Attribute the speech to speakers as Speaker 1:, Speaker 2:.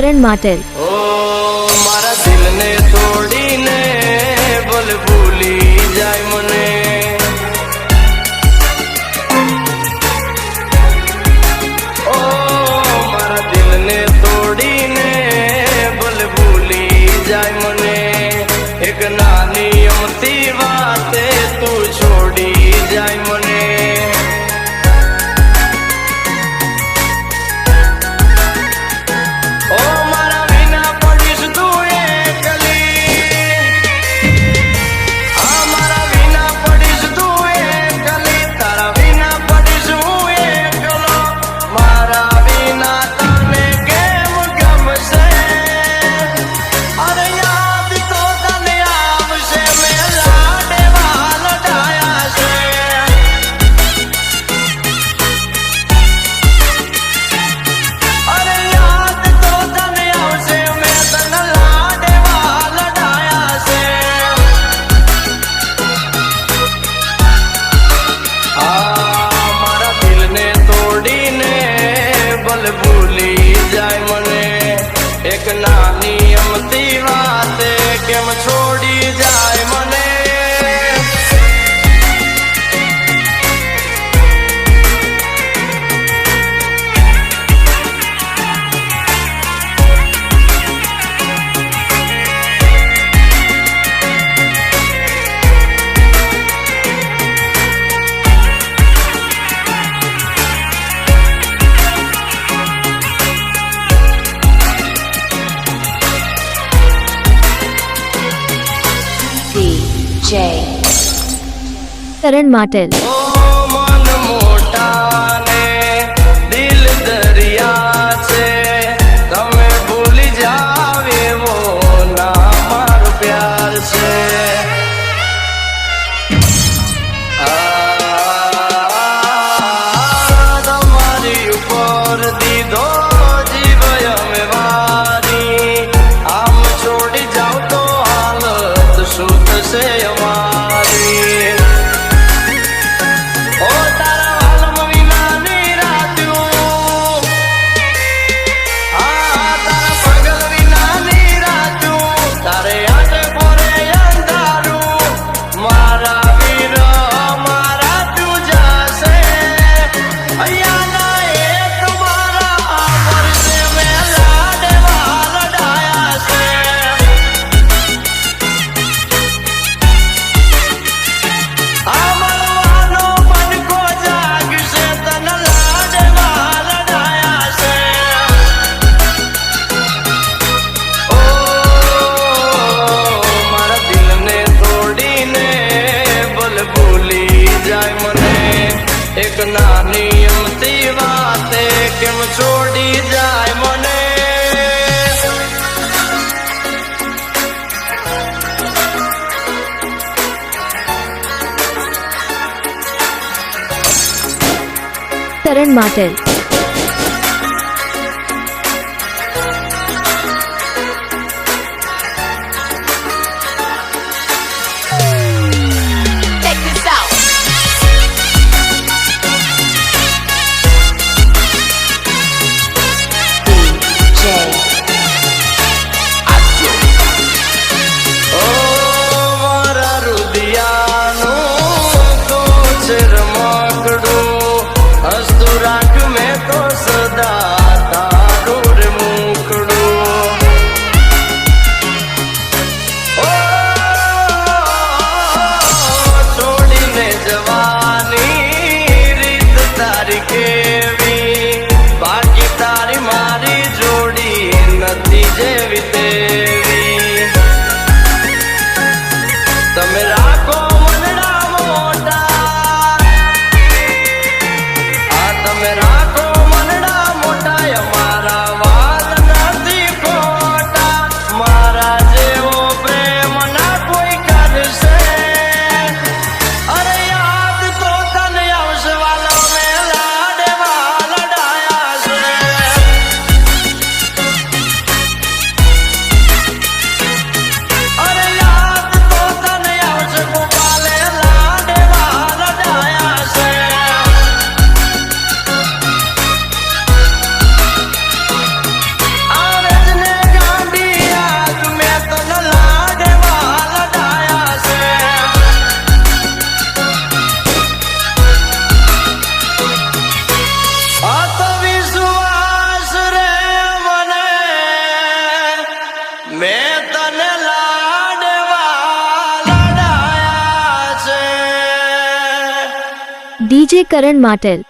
Speaker 1: કરણ માટેલ
Speaker 2: મારા દિલને તોડીને બોલ ભૂલી જાય મને ઓ મારા દિલને તોડીને બોલ ભૂલી જાય મને એક નાની અમથી વાતે તું છોડી જાય મને નાની અમતી વાતે કેમ છોડી જાય મને
Speaker 1: કરણ માટેલ
Speaker 2: મન મોટા ને દિલ દરિયા છે તમે ભૂલી જાવ એવો ના મારો પ્યાર છે તમારી ઉપર દીધો જીવ અમે વારી આમ છોડી જાવ તો હાલત શું થશે અમારી એક નાની અમતી વાતે કેમ છોડી જાય મને
Speaker 1: કરણ માટેલ
Speaker 2: હસતું રાખ મે
Speaker 1: ડીજે કરણ માટેલ